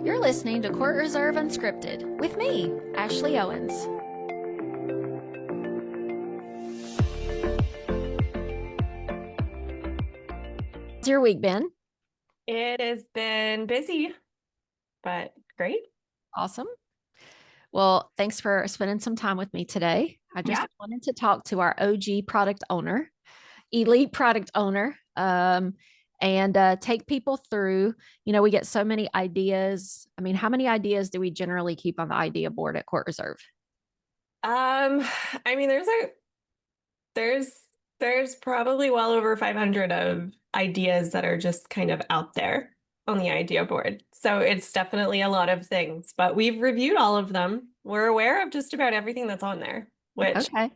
You're listening to Court Reserve Unscripted with me, Ashley Owens. How's your week been? It has been busy, but great. Awesome. Well, thanks for spending some time with me today. I just Yeah. wanted to talk to our OG product owner, elite product owner, and take people through. We get so many ideas. I mean, how many ideas do we generally keep on the idea board at Court Reserve? I mean, there's there's probably well over 500 of ideas that are just kind of out there on the idea board. So it's definitely a lot of things, but we've reviewed all of them. We're aware of just about everything that's on there, which Okay.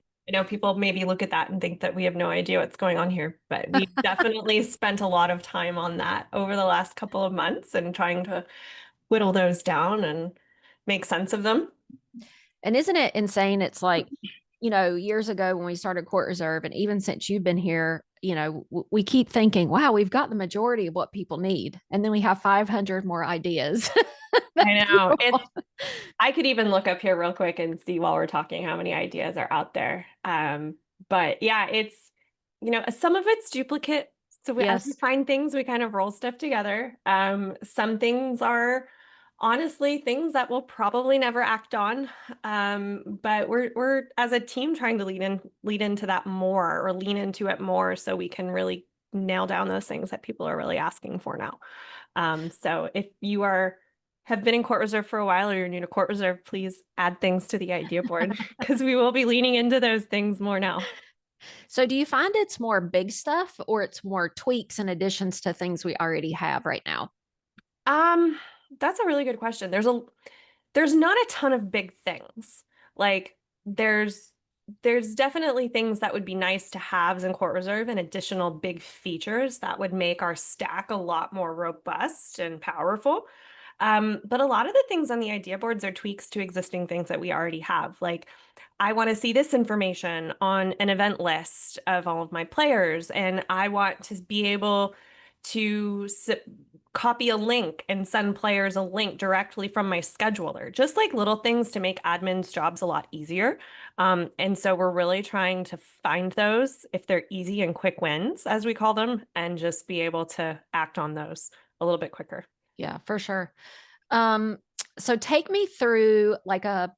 people maybe look at that and think that we have no idea what's going on here, but we've definitely spent a lot of time on that over the last couple of months and trying to whittle those down and make sense of them. And isn't it insane? It's like, years ago when we started Court Reserve, and even since you've been here, we keep thinking, wow, we've got the majority of what people need. And then we have 500 more ideas. I know. I could even look up here real quick and see while we're talking how many ideas are out there. But yeah, some of it's duplicate. So as we Yes. find things, we kind of roll stuff together. Some things are honestly things that we'll probably never act on. But we're as a team trying to lead into that more or lean into it more so we can really nail down those things that people are really asking for now. So if you have been in Court Reserve for a while or you're new to Court Reserve, please add things to the idea board because we will be leaning into those things more now. So do you find it's more big stuff or it's more tweaks and additions to things we already have right now? Um, that's a really good question. There's not a ton of big things. Like there's definitely things that would be nice to have in Court Reserve and additional big features that would make our stack a lot more robust and powerful. But a lot of the things on the idea boards are tweaks to existing things that we already have. Like, I want to see this information on an event list of all of my players, and I want to be able to copy a link and send players a link directly from my scheduler, just like little things to make admins' jobs a lot easier. And so we're really trying to find those if they're easy and quick wins, as we call them, and just be able to act on those a little bit quicker. Yeah, for sure. Um, so take me through like a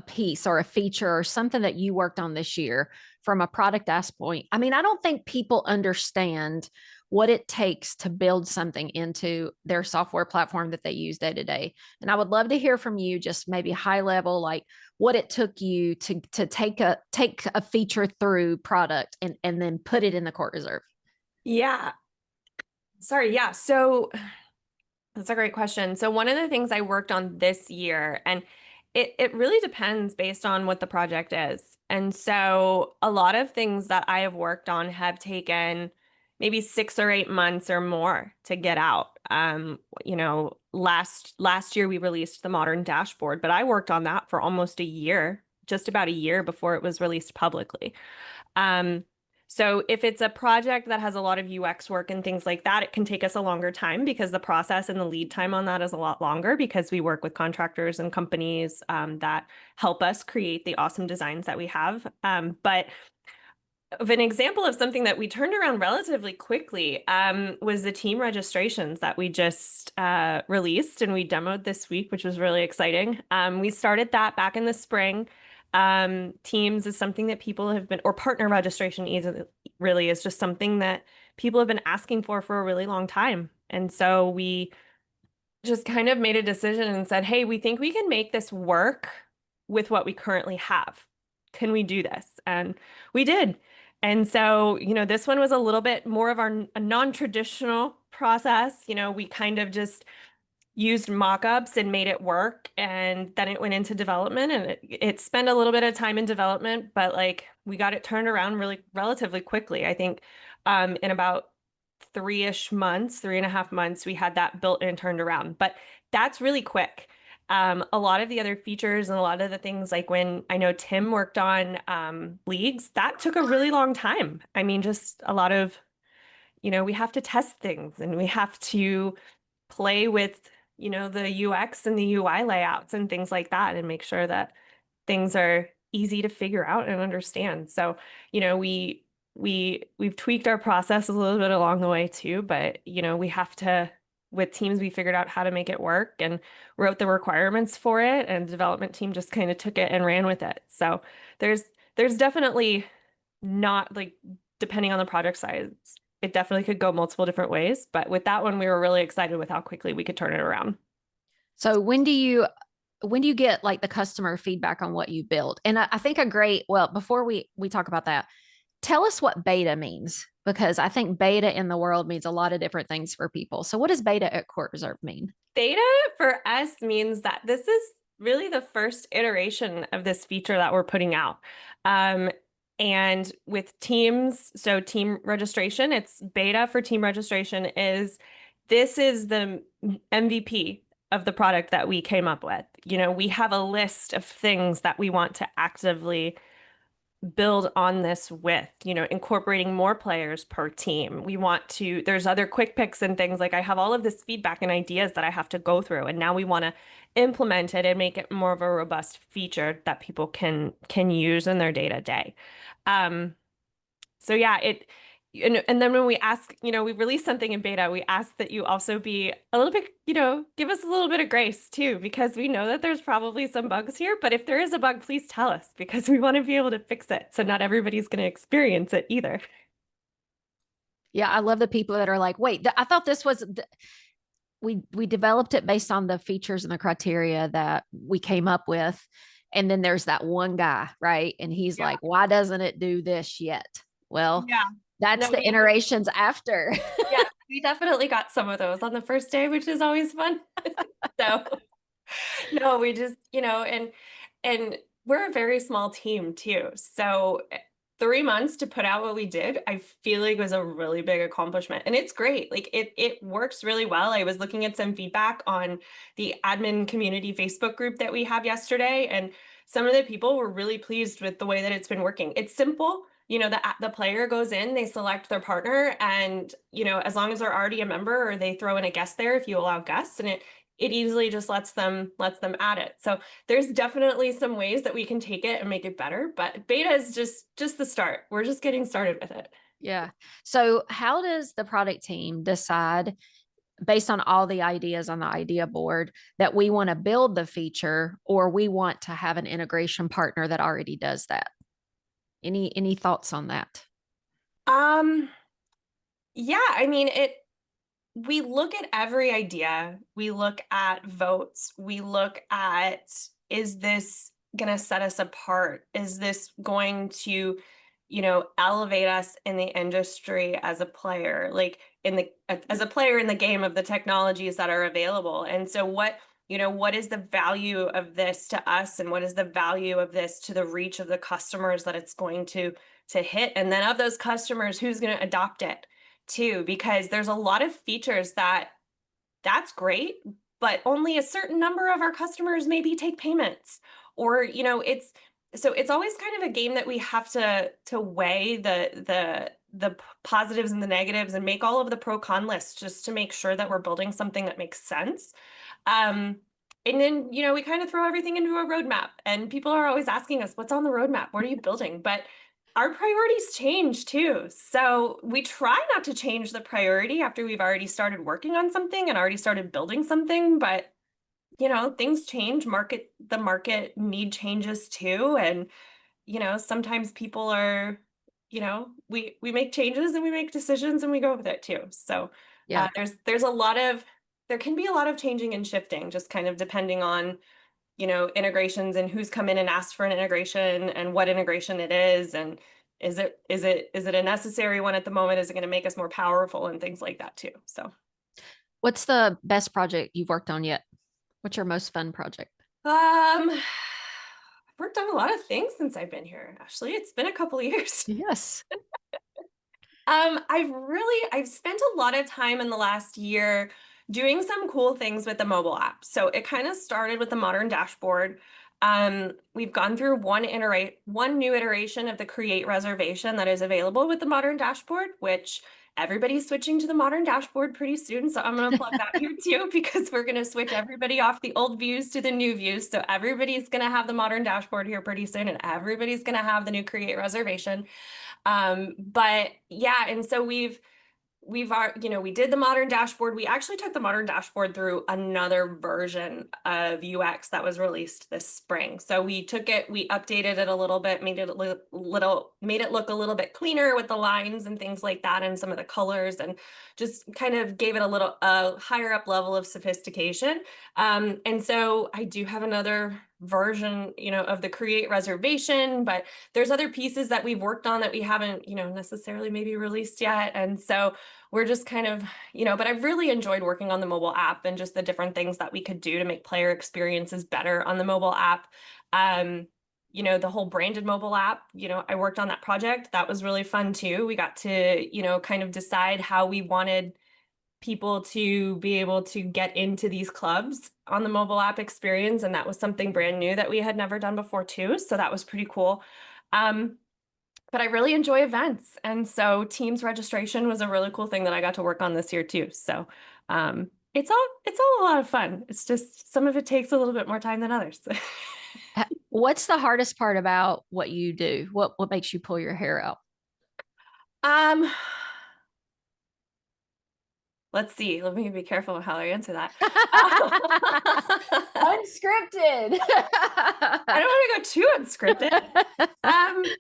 piece or a feature or something that you worked on this year from a product aspect. I mean, I don't think people understand what it takes to build something into their software platform that they use day to day. And I would love to hear from you, just maybe high level, like what it took you to take a feature through product and then put it in the Court Reserve. Yeah. Sorry. Yeah. So that's a great question. So one of the things I worked on this year, and it really depends based on what the project is. And so a lot of things that I have worked on have taken maybe 6 or 8 months or more to get out. Last year we released the modern dashboard, but I worked on that for almost a year, just about a year before it was released publicly. Um, so if it's a project that has a lot of UX work and things like that, it can take us a longer time because the process and the lead time on that is a lot longer because we work with contractors and companies that help us create the awesome designs that we have. But of an example of something that we turned around relatively quickly was the team registrations that we just released and we demoed this week, which was really exciting. We started that back in the spring. Teams is something that people have been, or partner registration really is just something that people have been asking for a really long time. And so we just kind of made a decision and said, hey, we think we can make this work with what we currently have. Can we do this? And we did. And so, this one was a little bit more of a non-traditional process. We kind of just used mock-ups and made it work. And then it went into development and it spent a little bit of time in development, but like we got it turned around relatively quickly. I think in about 3.5 months, we had that built and turned around. But that's really quick. A lot of the other features and a lot of the things like when I know Tim worked on leagues, that took a really long time. I mean, just a lot of, we have to test things and we have to play with, the UX and the UI layouts and things like that, and make sure that things are easy to figure out and understand. So, we've tweaked our process a little bit along the way too, but we have to, with teams, we figured out how to make it work and wrote the requirements for it, and the development team just kind of took it and ran with it. So there's there's definitely not like, depending on the project size, it definitely could go multiple different ways. But with that one, we were really excited with how quickly we could turn it around. So when do you get like the customer feedback on what you built? And I think a great, well, before we talk about that, tell us what beta means, because I think beta in the world means a lot of different things for people. So what does beta at CourtReserve mean? Beta for us means that this is really the first iteration of this feature that we're putting out. And with teams, so team registration, it's beta for team registration this is the MVP of the product that we came up with. We have a list of things that we want to actively build on this with, incorporating more players per team. There's other quick picks and things, like I have all of this feedback and ideas that I have to go through, and now we want to implement it and make it more of a robust feature that people can use in their day to day. So yeah, and then when we ask, we release something in beta, we ask that you also be a little bit, give us a little bit of grace too, because we know that there's probably some bugs here, but if there is a bug, please tell us, because we want to be able to fix it. So not everybody's going to experience it either. Yeah, I love the people that are like, wait, I thought this was we developed it based on the features and the criteria that we came up with. And then there's that one guy, right? And he's Yeah. like, why doesn't it do this yet? Well, Yeah. that's No, the iterations after. yeah, we definitely got some of those on the first day, which is always fun. So no, we just, and we're a very small team too. So 3 months to put out what we did, I feel like was a really big accomplishment. And it's great. Like it works really well. I was looking at some feedback on the admin community Facebook group that we have yesterday, and some of the people were really pleased with the way that it's been working. It's simple. The player goes in, they select their partner, and as long as they're already a member, or they throw in a guest there if you allow guests, and it easily just lets them add it. So there's definitely some ways that we can take it and make it better, but beta is just the start. We're just getting started with it. Yeah. So how does the product team decide, based on all the ideas on the idea board, that we want to build the feature, or we want to have an integration partner that already does that? Any thoughts on that? Um, yeah, I mean, we look at every idea, we look at votes, we look at, is this going to set us apart? Is this going to, elevate us in the industry as a player, like as a player in the game of the technologies that are available? And so what is the value of this to us, and what is the value of this to the reach of the customers that it's going to hit? And then of those customers, who's going to adopt it too? Because there's a lot of features that's great, but only a certain number of our customers maybe take payments, or it's always kind of a game that we have to weigh the positives and the negatives, and make all of the pro con lists, just to make sure that we're building something that makes sense. And then, we kind of throw everything into a roadmap, and people are always asking us, what's on the roadmap? What are you building? But our priorities change too. So we try not to change the priority after we've already started working on something and already started building something. But, things change, the market need changes too. And, sometimes people are, we make changes and we make decisions and we go with it too. So Yeah. there can be a lot of changing and shifting, just kind of depending on, integrations, and who's come in and asked for an integration, and what integration it is, and is it a necessary one at the moment? Is it going to make us more powerful, and things like that too? So, What's the best project you've worked on yet? What's your most fun project? I've worked on a lot of things since I've been here. Actually, it's been a couple of years. Yes. I've spent a lot of time in the last year doing some cool things with the mobile app. So it kind of started with the modern dashboard. We've gone through one new iteration of the create reservation that is available with the modern dashboard, which Everybody's switching to the modern dashboard pretty soon. So I'm going to plug that here too, because we're going to switch everybody off the old views to the new views. So everybody's going to have the modern dashboard here pretty soon, and everybody's going to have the new create reservation. But yeah, and so we did the modern dashboard. We actually took the modern dashboard through another version of UX that was released this spring. So we took it, we updated it a little bit, made it look a little bit cleaner with the lines and things like that, and some of the colors, and just kind of gave it a higher up level of sophistication. And so I do have another version, of the create reservation, but there's other pieces that we've worked on that we haven't, necessarily maybe released yet. And so we're just kind of, but I've really enjoyed working on the mobile app and just the different things that we could do to make player experiences better on the mobile app. The whole branded mobile app, I worked on that project. That was really fun too. We got to, kind of decide how we wanted people to be able to get into these clubs on the mobile app experience. And that was something brand new that we had never done before too. So that was pretty cool. But I really enjoy events. And so Teams registration was a really cool thing that I got to work on this year too. So it's all a lot of fun. It's just some of it takes a little bit more time than others. What's the hardest part about what you do? What makes you pull your hair out? Um, let's see. Let me be careful of how I answer that. Unscripted. I don't want to go too unscripted.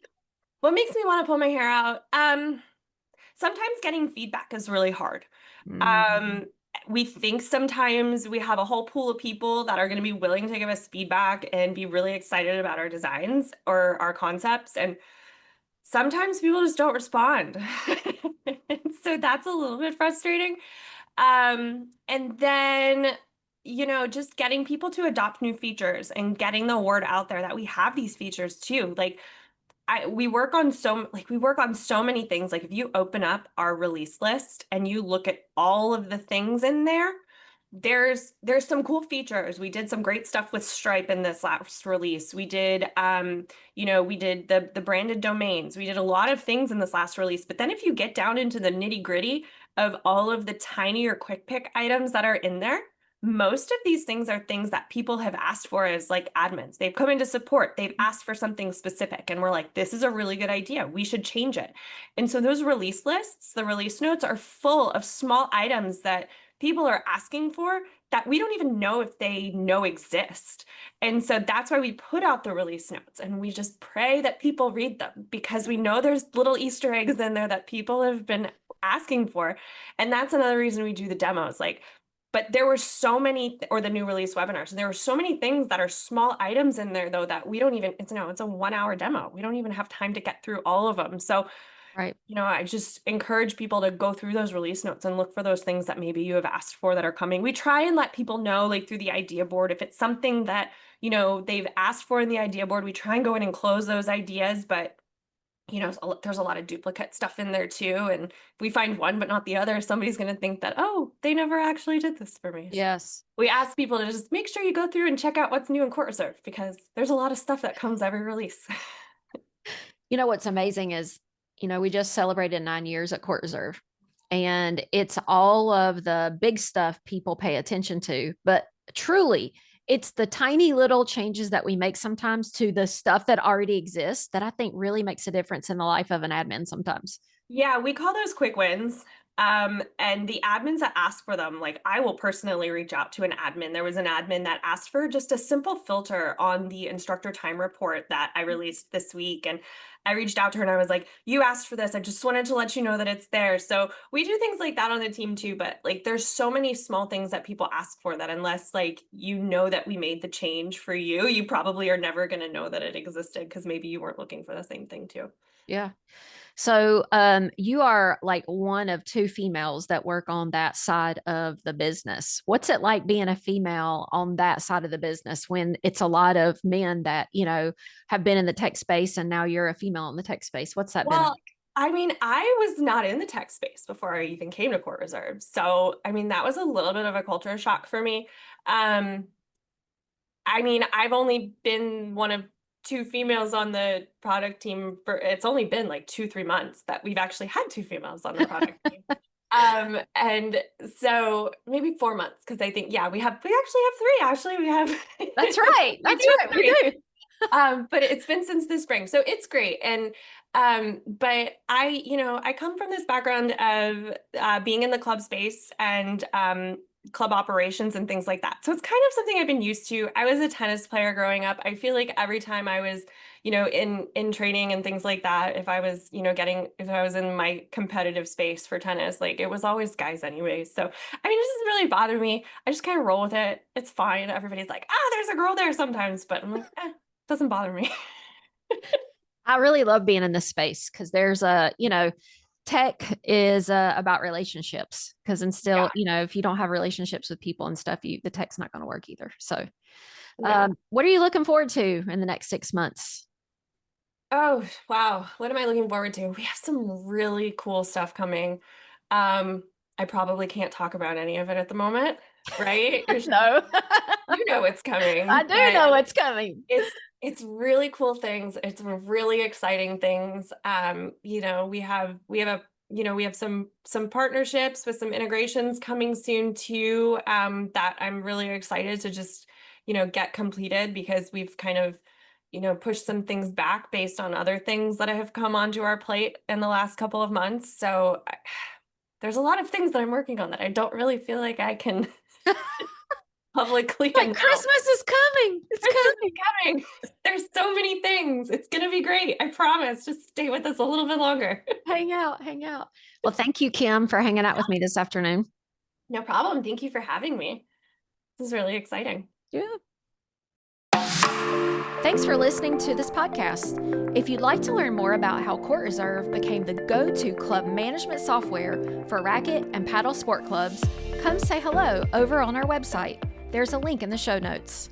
What makes me want to pull my hair out? Sometimes getting feedback is really hard. Mhm. We think sometimes we have a whole pool of people that are going to be willing to give us feedback and be really excited about our designs or our concepts. And sometimes people just don't respond. So that's a little bit frustrating. And then, just getting people to adopt new features and getting the word out there that we have these features too. Like, we work on so many things. Like if you open up our release list and you look at all of the things in there, there's some cool features. We did some great stuff with Stripe in this last release. We did we did the branded domains. We did a lot of things in this last release. But then if you get down into the nitty-gritty of all of the tinier quick pick items that are in there, most of these things are things that people have asked for as like admins. They've come into support, they've asked for something specific, and we're like, this is a really good idea. We should change it. And so those release lists, the release notes are full of small items that people are asking for that we don't even know if they know exist. And so that's why we put out the release notes, and we just pray that people read them, because we know there's little Easter eggs in there that people have been asking for. And that's another reason we do the demos. But there were so many, or the new release webinars, there were so many things that are small items in there though that we don't even, it's a 1 hour demo. We don't even have time to get through all of them. So, Right. I just encourage people to go through those release notes and look for those things that maybe you have asked for that are coming. We try and let people know, like through the idea board, if it's something that, they've asked for in the idea board, we try and go in and close those ideas. But there's a lot of duplicate stuff in there too. And if we find one but not the other, somebody's going to think that, oh, they never actually did this for me. So Yes. we ask people to just make sure you go through and check out what's new in CourtReserve, because there's a lot of stuff that comes every release. What's amazing is, we just celebrated 9 years at CourtReserve, and it's all of the big stuff people pay attention to, but truly, it's the tiny little changes that we make sometimes to the stuff that already exists that I think really makes a difference in the life of an admin sometimes. Yeah, we call those quick wins. And the admins that ask for them, like I will personally reach out to an admin. There was an admin that asked for just a simple filter on the instructor time report that I released this week. And I reached out to her and I was like, you asked for this. I just wanted to let you know that it's there. So we do things like that on the team too. But like there's so many small things that people ask for that unless like that we made the change for you, you probably are never going to know that it existed, because maybe you weren't looking for the same thing too. Yeah. So you are like one of two females that work on that side of the business. What's it like being a female on that side of the business when it's a lot of men that, have been in the tech space, and now you're a female in the tech space? What's that been like? Well, I mean, I was not in the tech space before I even came to CourtReserve. So, I mean, that was a little bit of a culture shock for me. I mean, I've only been one of two females on the product team for, it's only been like 2-3 months that we've actually had two females on the product team. And so maybe 4 months, because I think, yeah, we actually have three. Actually, we have. That's right. We That's do right. have We three. do. But it's been since the spring, so it's great. And but I come from this background of being in the club space and club operations and things like that. So it's kind of something I've been used to. I was a tennis player growing up. I feel like every time I was, in training and things like that, if I was, if I was in my competitive space for tennis, like it was always guys anyways. So I mean, it doesn't really bother me. I just kind of roll with it. It's fine. Everybody's like, there's a girl there sometimes, but I'm like, doesn't bother me. I really love being in this space because there's tech is about relationships because Yeah. if you don't have relationships with people and stuff, the tech's not going to work either. So, No. what are you looking forward to in the next 6 months? Oh, wow. What am I looking forward to? We have some really cool stuff coming. I probably can't talk about any of it at the moment, right? No, You know it's I coming, do but know it's coming. it's really cool things. It's really exciting things. We have some partnerships with some integrations coming soon too, that I'm really excited to just, get completed, because we've kind of, pushed some things back based on other things that have come onto our plate in the last couple of months. So there's a lot of things that I'm working on that I don't really feel like I can publicly Like announce. Christmas is coming. It's Christmas coming. is coming. There's so many things. It's gonna be great. I promise. Just stay with us a little bit longer. Hang out, hang out. Well, thank you, Kim, for hanging out with me this afternoon. No problem. Thank you for having me. This is really exciting. Yeah. Thanks for listening to this podcast. If you'd like to learn more about how CourtReserve became the go-to club management software for racket and paddle sport clubs, come say hello over on our website. There's a link in the show notes.